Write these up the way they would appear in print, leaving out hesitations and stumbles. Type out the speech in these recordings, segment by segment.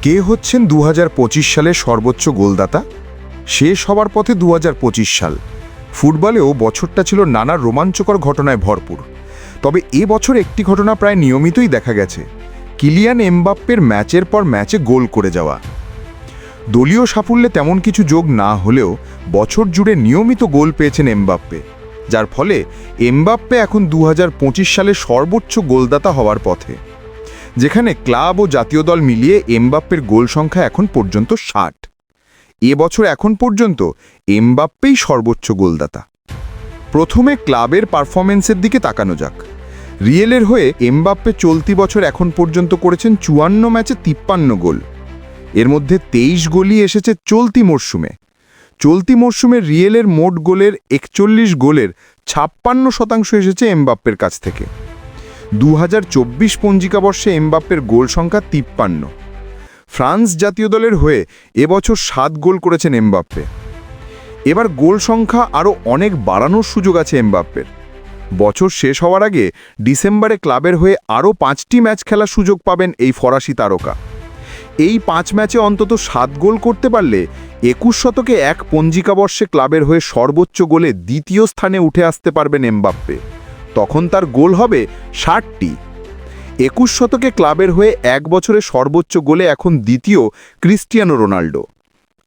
কে হচ্ছেন 2025 সালের সর্বোচ্চ গোলদাতা? শেষ হবার পথে 2025 সাল। ফুটবলেও বছরটা ছিল নানা রোমাঞ্চকর ঘটনায় ভরপুর। তবে এ বছর একটি ঘটনা প্রায় নিয়মিতই দেখা গেছে, কিলিয়ান এমবাপ্পের ম্যাচের পর ম্যাচে গোল করে যাওয়া। দলীয় সাফল্যে তেমন কিছু যোগ না হলেও বছর জুড়ে নিয়মিত গোল পেয়েছেন এমবাপ্পে, যার ফলে এমবাপ্পে এখন 2025 সালে সর্বোচ্চ গোলদাতা হওয়ার পথে, যেখানে ক্লাব ও জাতীয় দল মিলিয়ে এমবাপ্পের গোল সংখ্যা এখন পর্যন্ত 60। এবছর এখন পর্যন্ত এমবাপ্পেই সর্বোচ্চ গোলদাতা। প্রথমে ক্লাবের পারফরমেন্সের দিকে তাকানো যাক। রিয়েলের হয়ে এমবাপ্পে চলতি বছর এখন পর্যন্ত করেছেন 54 ম্যাচে 53 গোল। এর মধ্যে 23 গোলই এসেছে চলতি মরশুমে। চলতি মরশুমে রিয়েলের মোট গোলের 41 গোলের 56% এসেছে এমবাপ্পের কাছ থেকে। 2024 পঞ্জিকাবর্ষে এমবাপ্পের গোল সংখ্যা 53। ফ্রান্স জাতীয় দলের হয়ে এবছর 7 গোল করেছেন এমবাপ্পে। এবার গোল সংখ্যা আরও অনেক বাড়ানোর সুযোগ আছে এমবাপ্পের। বছর শেষ হওয়ার আগে ডিসেম্বরে ক্লাবের হয়ে আরও 5টি ম্যাচ খেলার সুযোগ পাবেন এই ফরাসি তারকা। এই 5 ম্যাচে অন্তত 7 গোল করতে পারলে 21 শতকে এক পঞ্জিকাবর্ষে ক্লাবের হয়ে সর্বোচ্চ গোলে দ্বিতীয় স্থানে উঠে আসতে পারবেন এমবাপ্পে। তখন তার গোল হবে 60টি। 21 শতকে ক্লাবের হয়ে এক বছরে সর্বোচ্চ গোলে এখন দ্বিতীয় ক্রিস্টিয়ানো রোনাল্ডো।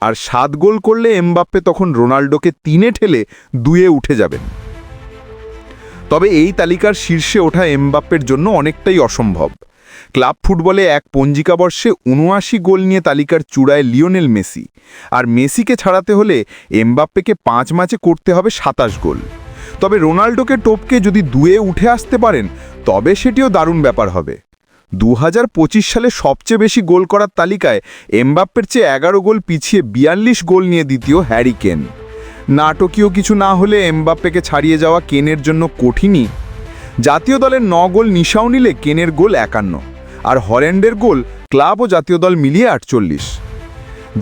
আর 7 গোল করলে এমবাপ্পে তখন রোনাল্ডোকে 3-এ ঠেলে 2-এ উঠে যাবেন। তবে এই তালিকার শীর্ষে ওঠা এমবাপ্পের জন্য অনেকটাই অসম্ভব। ক্লাব ফুটবলে এক পঞ্জিকাবর্ষে 79 গোল নিয়ে তালিকার চূড়ায় লিওনেল মেসি, আর মেসিকে ছাড়াতে হলে এমবাপ্পেকে 5 ম্যাচে করতে হবে 27 গোল। তবে রোনাল্ডোকে টপকে যদি 2-এ উঠে আসতে পারেন তবে সেটিও দারুণ ব্যাপার হবে। 2025 সালে সবচেয়ে বেশি গোল করার তালিকায় এমবাপ্পের চেয়ে 11 গোল পিছিয়ে 42 গোল নিয়ে দ্বিতীয় হ্যারি কেন। নাটকীয় কিছু না হলে এমবাপ্পেকে ছাড়িয়ে যাওয়া কেনের জন্য কঠিনই। জাতীয় দলের 9 গোল নিশাও নিলে কেনের গোল 51, আর হল্যান্ডের গোল ক্লাব ও জাতীয় দল মিলিয়ে 48।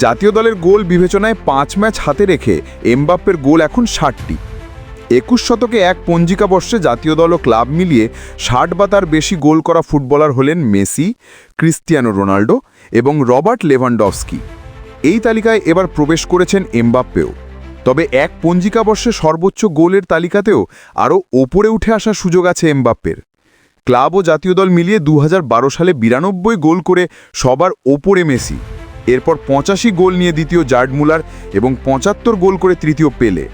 জাতীয় দলের গোল বিবেচনায় 5 ম্যাচ হাতে রেখে এমবাপ্পের গোল এখন 60টি। 21 শতকে এক পঞ্জিকাবর্ষে জাতীয় দল ও ক্লাব মিলিয়ে 60 বা তার বেশি গোল করা ফুটবলার হলেন মেসি, ক্রিস্টিয়ানো রোনাল্ডো এবং রবার্ট লেভানডফস্কি। এই তালিকায় এবার প্রবেশ করেছেন এমবাপ্পেও। তবে এক পঞ্জিকাবর্ষে সর্বোচ্চ গোলের তালিকাতেও আরও ওপরে উঠে আসার সুযোগ আছে এমবাপ্পের। ক্লাব ও জাতীয় দল মিলিয়ে 2012 সালে 92 গোল করে সবার ওপরে মেসি, এরপর 85 গোল নিয়ে দ্বিতীয় জার্ড মুলার এবং 75 গোল করে তৃতীয় পেলে।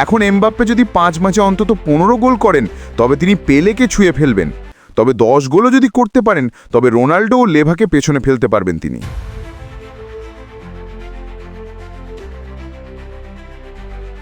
এখন এমবাপ্পে যদি 5 ম্যাচে অন্তত 15 গোল করেন তবে তিনি পেলেকে ছুঁয়ে ফেলবেন। তবে 10 গোলও যদি করতে পারেন তবে রোনাল্ডো ও লেভাকে পেছনে ফেলতে পারবেন তিনি।